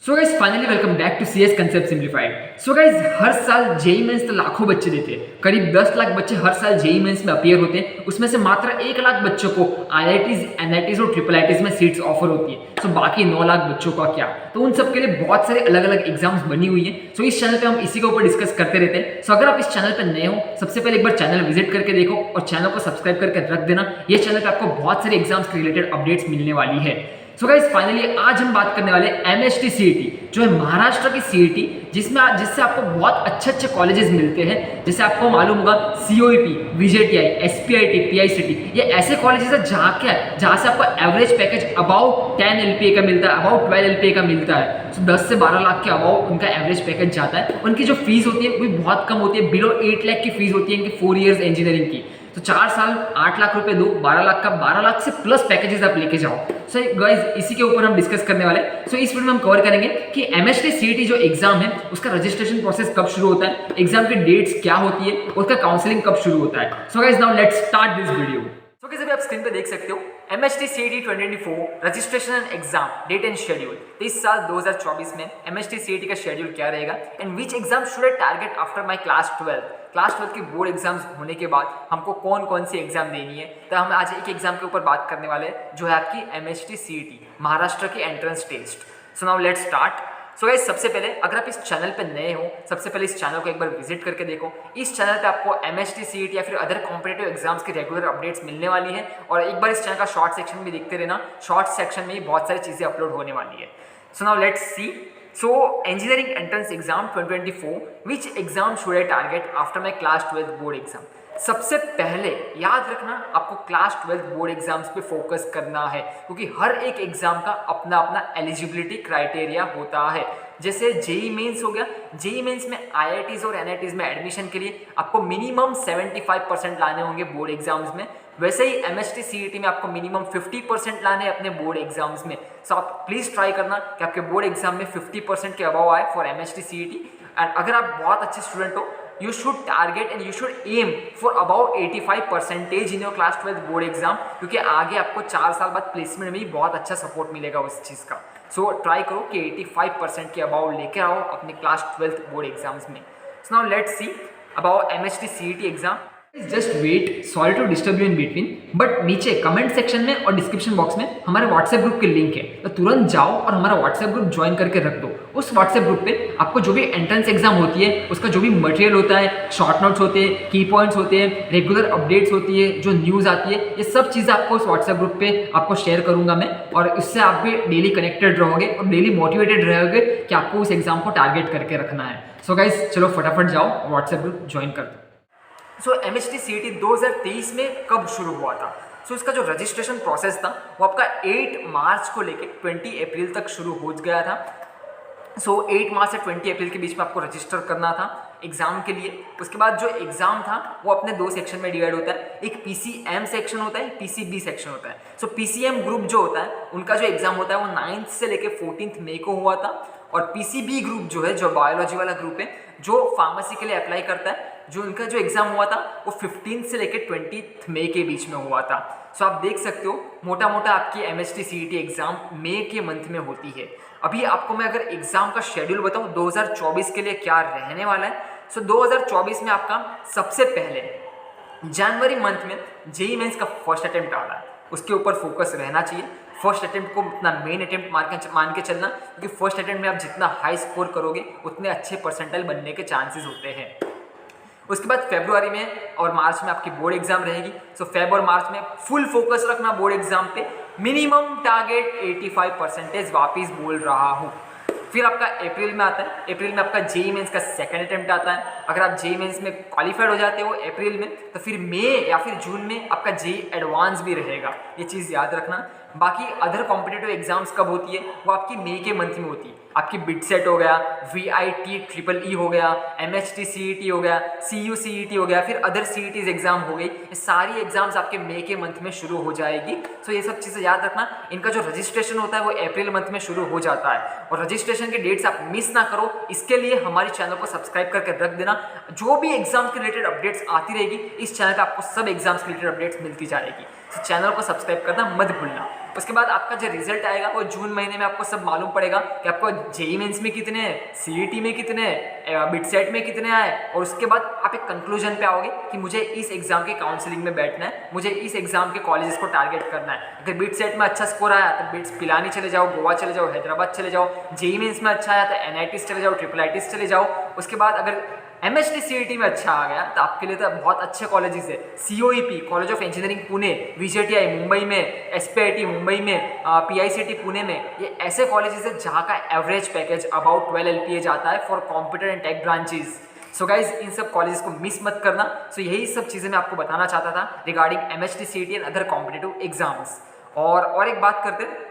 So guys finally welcome back to CS concept simplified. So guys हर साल JEE mains तो लाखों बच्चे देते हैं, करीब 10 लाख बच्चे हर साल जेई मेंस में अपीयर होते हैं। उसमें से मात्र 1 लाख बच्चों को आईआईटीज, एनआईटीज और ट्रिपल आईटीज में सीट्स ऑफर होती है। सो बाकी 9 लाख बच्चों का क्या, तो उन सब के लिए बहुत सारे अलग अलग एग्जाम्स बनी हुई है। सो इस चैनल पे हम इसी के ऊपर डिस्कस करते रहते हैं। सो अगर आप इस चैनल पर नए हो, सबसे पहले एक बार चैनल विजिट करके देखो और चैनल को सब्सक्राइब करके रख देना। ये चैनल पे आपको बहुत सारे एग्जाम्स के रिलेटेड अपडेट्स मिलने वाली है। सो गाइस फाइनली आज हम बात करने वाले एमएचटी सीईटी, जो है महाराष्ट्र की सीईटी, जिससे आपको बहुत अच्छे अच्छे कॉलेजेस मिलते हैं। जैसे आपको मालूम होगा सीओईपी, वीजेटीआई, एसपीआईटी, पीआईसीटी, ये ऐसे कॉलेजेस है जहाँ से आपको एवरेज पैकेज अबाउ 10 एलपीए का मिलता है, अबाउ 12 एलपीए का मिलता है। सो 10 से 12 लाख के अबाउ उनका एवरेज पैकेज जाता है। उनकी जो फीस होती है वो बहुत कम होती है, बिलो 8 लाख की फीस होती है इनकी 4 ईयर्स इंजीनियरिंग की। तो 4 साल 8 लाख रुपए दो, 12 लाख का, 12 लाख से प्लस पैकेजेस आप लेके जाओ। सो गाइस इसी के ऊपर हम डिस्कस करने वाले। सो इस वीडियो में हम कवर करेंगे कि एमएचटी सीईटी जो एग्जाम है उसका रजिस्ट्रेशन प्रोसेस कब शुरू होता है, एग्जाम की डेट्स क्या होती है, उसका काउंसलिंग कब शुरू होता है। So guys now let's start this video. So guys अभी आप स्क्रीन पे देख सकते हो MHT CET 2024 registration and exam date and schedule. तो इस साल 2024 में एमएचटी सीईटी का शेड्यूल क्या रहेगा and which exam should I target after my class 12 की बोर्ड एग्जाम्स होने के बाद हमको कौन कौन सी एग्जाम देनी है। तो हम आज एक एग्जाम के ऊपर बात करने वाले हैं जो है आपकी एमएचटी सीईटी महाराष्ट्र की entrance test. So now let's start. So guys सबसे पहले अगर आप इस चैनल पे नए हो, सबसे पहले इस चैनल को एक बार विजिट करके देखो। इस चैनल पे आपको एमएचटी सीईटी या फिर अदर कॉम्पिटिटिव एग्जाम्स की रेगुलर अपडेट्स मिलने वाली है। और एक बार इस चैनल का शॉर्ट सेक्शन भी देखते रहना, शॉर्ट सेक्शन में ही बहुत सारी चीज़ें अपलोड होने वाली है। सो now let's C. So engineering entrance exam 2024, which exam should I target after my class 12 board exam? सबसे पहले याद रखना आपको क्लास 12 बोर्ड एग्जाम्स पे फोकस करना है, क्योंकि हर एक एग्जाम का अपना अपना एलिजिबिलिटी क्राइटेरिया होता है। जैसे जेई मेंस हो गया, जेई मेंस में आईआईटीज और एनआईटीज में एडमिशन के लिए आपको मिनिमम 75% लाने होंगे बोर्ड एग्जाम्स में। वैसे ही एमएचटी सीईटी में आपको मिनिमम 50% लाने हैं अपने बोर्ड एग्जाम्स में। सो आप प्लीज़ ट्राई करना कि आपके बोर्ड एग्जाम में 50% के अबाव आए फॉर एमएचटी सीईटी। एंड अगर आप बहुत अच्छे स्टूडेंट हो, you should target and you should aim for about 85% in your class 12 board exam, क्योंकि आगे आपको 4 साल बाद प्लेसमेंट में भी बहुत अच्छा सपोर्ट मिलेगा उस चीज़ का। सो ट्राई करो कि 85% के अबाउ लेके आओ अपने क्लास 12 बोर्ड एग्जाम्स में। So now let's see about MHT CET exam. Just wait, sorry to disturb you in between, but नीचे कमेंट सेक्शन में और डिस्क्रिप्शन बॉक्स में हमारे व्हाट्सएप ग्रुप के लिंक है, तो तुरंत जाओ और हमारा व्हाट्सएप ग्रुप ज्वाइन करके रख दो। उस व्हाट्सएप ग्रुप पे आपको जो भी एंट्रेंस एग्जाम होती है उसका जो भी मटेरियल होता है, शॉर्ट नोट्स होते हैं, की पॉइंट्स होते हैं, रेगुलर अपडेट्स होती है, जो न्यूज़ आती है, ये सब चीज़ें आपको उस व्हाट्सएप ग्रुप पे आपको शेयर करूंगा मैं। और इससे आप भी डेली कनेक्टेड रहोगे और डेली मोटिवेटेड रहोगे कि आपको उस एग्जाम को टारगेट करके रखना है। सो गाइस चलो फटाफट जाओ व्हाट्सएप ग्रुप ज्वाइन कर दो। सो एमएचटी सीईटी 2023 में कब शुरू हुआ था? सो इसका जो रजिस्ट्रेशन प्रोसेस था वो आपका 8 मार्च को लेके 20 अप्रैल तक शुरू हो गया था। सो 8 मार्च से 20 अप्रैल के बीच में आपको रजिस्टर करना था एग्जाम के लिए। उसके बाद जो एग्जाम था वो अपने 2 सेक्शन में डिवाइड होता है, एक पीसीएम सेक्शन होता है, पीसीबी सेक्शन होता है। सो पीसीएम ग्रुप जो होता है उनका जो एग्जाम होता है वो 9 से लेके 14 मई को हुआ था। और पीसीबी ग्रुप जो है, जो बायोलॉजी वाला ग्रुप है, जो फार्मेसी के लिए अप्लाई करता है, जो उनका जो एग्जाम हुआ था वो 15 से लेकर 20 मई के बीच में हुआ था। सो आप देख सकते हो मोटा मोटा आपकी एमएचटी सीईटी एग्जाम मई के मंथ में होती है। अभी आपको मैं अगर एग्जाम का शेड्यूल बताऊं 2024 के लिए क्या रहने वाला है। सो 2024 में आपका सबसे पहले जनवरी मंथ में जेई मेंस का फर्स्ट अटेम्प्ट आ रहा है, उसके ऊपर फोकस रहना चाहिए। फर्स्ट अटेम्प्ट को अपना मेन अटेम्प्ट मान के चलना, क्योंकि फर्स्ट अटेम्प्ट में आप जितना हाई स्कोर करोगे उतने अच्छे परसेंटाइल बनने के चांसेस होते हैं। उसके बाद फरवरी में और मार्च में आपकी बोर्ड एग्जाम रहेगी। सो फेब और मार्च में फुल फोकस रखना बोर्ड एग्जाम पे, मिनिमम टारगेट 85% वापिस बोल रहा हूँ। फिर आपका अप्रैल में आता है, अप्रैल में आपका जेई मेंस का सेकंड अटेम्प्ट आता है। अगर आप जेई मेंस में क्वालिफाइड हो जाते हो अप्रैल में, तो फिर मई या फिर जून में आपका जेई एडवांस भी रहेगा, ये चीज़ याद रखना। बाकी अदर कॉम्पिटिटिव एग्जाम्स कब होती है वो आपकी मई के मंथ में होती है। आपकी बिटसेट हो गया, वीआईटी ट्रिपल ई हो गया, एमएचटी सीईटी हो गया, सीयू सीईटी हो गया, फिर अदर सीईटीज एग्जाम हो गई, ये सारी एग्जाम्स आपके मई के मंथ में शुरू हो जाएगी। सो ये सब चीज़ें याद रखना। इनका जो रजिस्ट्रेशन होता है वो अप्रैल मंथ में शुरू हो जाता है, और रजिस्ट्रेशन की डेट्स आप मिस ना करो, इसके लिए हमारे चैनल को सब्सक्राइब करके रख देना। जो भी एग्जाम के रिलेटेड अपडेट्स आती रहेगी इस चैनल पर आपको सब एग्जाम्स के रिलेटेड अपडेट्स मिलती जाएगी। तो चैनल को सब्सक्राइब करना मत भूलना। उसके बाद आपका जो रिजल्ट आएगा वो जून महीने में आपको सब मालूम पड़ेगा कि आपको जेईई मेंस में कितने हैं, सीईटी में कितने हैं, बिटसेट में कितने आए, और उसके बाद आप एक कंक्लूजन पे आओगे कि मुझे इस एग्जाम के काउंसलिंग में बैठना है, मुझे इस एग्जाम के कॉलेजेस को टारगेट करना है। अगर बिटसेट में अच्छा स्कोर आया तो बिट्स पिलानी चले जाओ, गोवा चले जाओ, हैदराबाद चले जाओ। जेईई मेंस में अच्छा आया तो एनआईटीज चले जाओ, ट्रिपल आईटीज चले जाओ। उसके बाद अगर एमएचटी सीईटी में अच्छा आ गया तो आपके लिए तो बहुत अच्छे कॉलेजेस है। COEP college of engineering Pune, VJTI Mumbai में, एसपीआईटी मुंबई में, पीआईसीटी पुणे में, ये ऐसे कॉलेजेस है जहाँ का एवरेज पैकेज अबाउट 12 LPA जाता है for computer and tech branches. So guys इन सब कॉलेजेस को मिस मत करना। सो यही सब चीज़ें मैं आपको बताना चाहता था regarding MHT CET and other competitive exams. और एक बात करते हैं,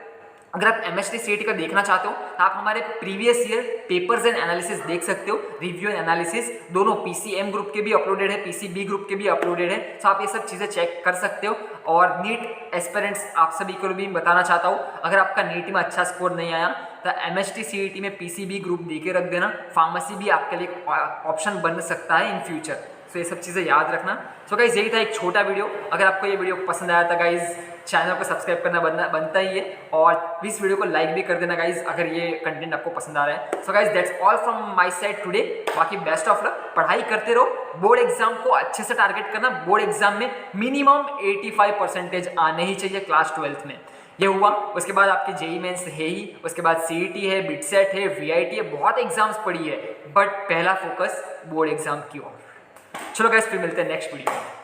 अगर आप एमएचटी सीईटी का देखना चाहते हो तो आप हमारे previous year papers and analysis देख सकते हो। रिव्यू एंड एनालिसिस दोनों पीसीएम ग्रुप के भी अपलोडेड है, पीसीबी ग्रुप के भी अपलोडेड है। तो आप ये सब चीज़ें चेक कर सकते हो। और नीट एस्पिरेंट्स आप सभी को भी बताना चाहता हूँ, अगर आपका नीट में अच्छा स्कोर नहीं आया तो एमएचटी सीईटी में पीसीबी ग्रुप दे के रख देना। फार्मेसी भी आपके लिए ऑप्शन बन सकता है इन फ्यूचर। सो ये सब चीज़ें याद रखना। सो गाइज यही था एक छोटा वीडियो। अगर आपको ये वीडियो पसंद आया था गाइज चैनल को सब्सक्राइब करना बनता ही है, और इस वीडियो को लाइक भी कर देना गाइज अगर ये कंटेंट आपको पसंद आ रहा है। So guys that's all from my side today. बाकी बेस्ट ऑफ लक, पढ़ाई करते रहो, बोर्ड एग्जाम को अच्छे से टारगेट करना। बोर्ड एग्जाम में मिनिमम 85% आने ही चाहिए क्लास 12th में। ये हुआ, उसके बाद आपके जेईई मेंस है ही, उसके बाद सीईटी है, बिटसेट है, वीआईटी है, बहुत एग्जाम्स पड़ी है, बट पहला फोकस बोर्ड एग्जाम की ओर। चलो गाइस फिर मिलते हैं नेक्स्ट वीडियो में।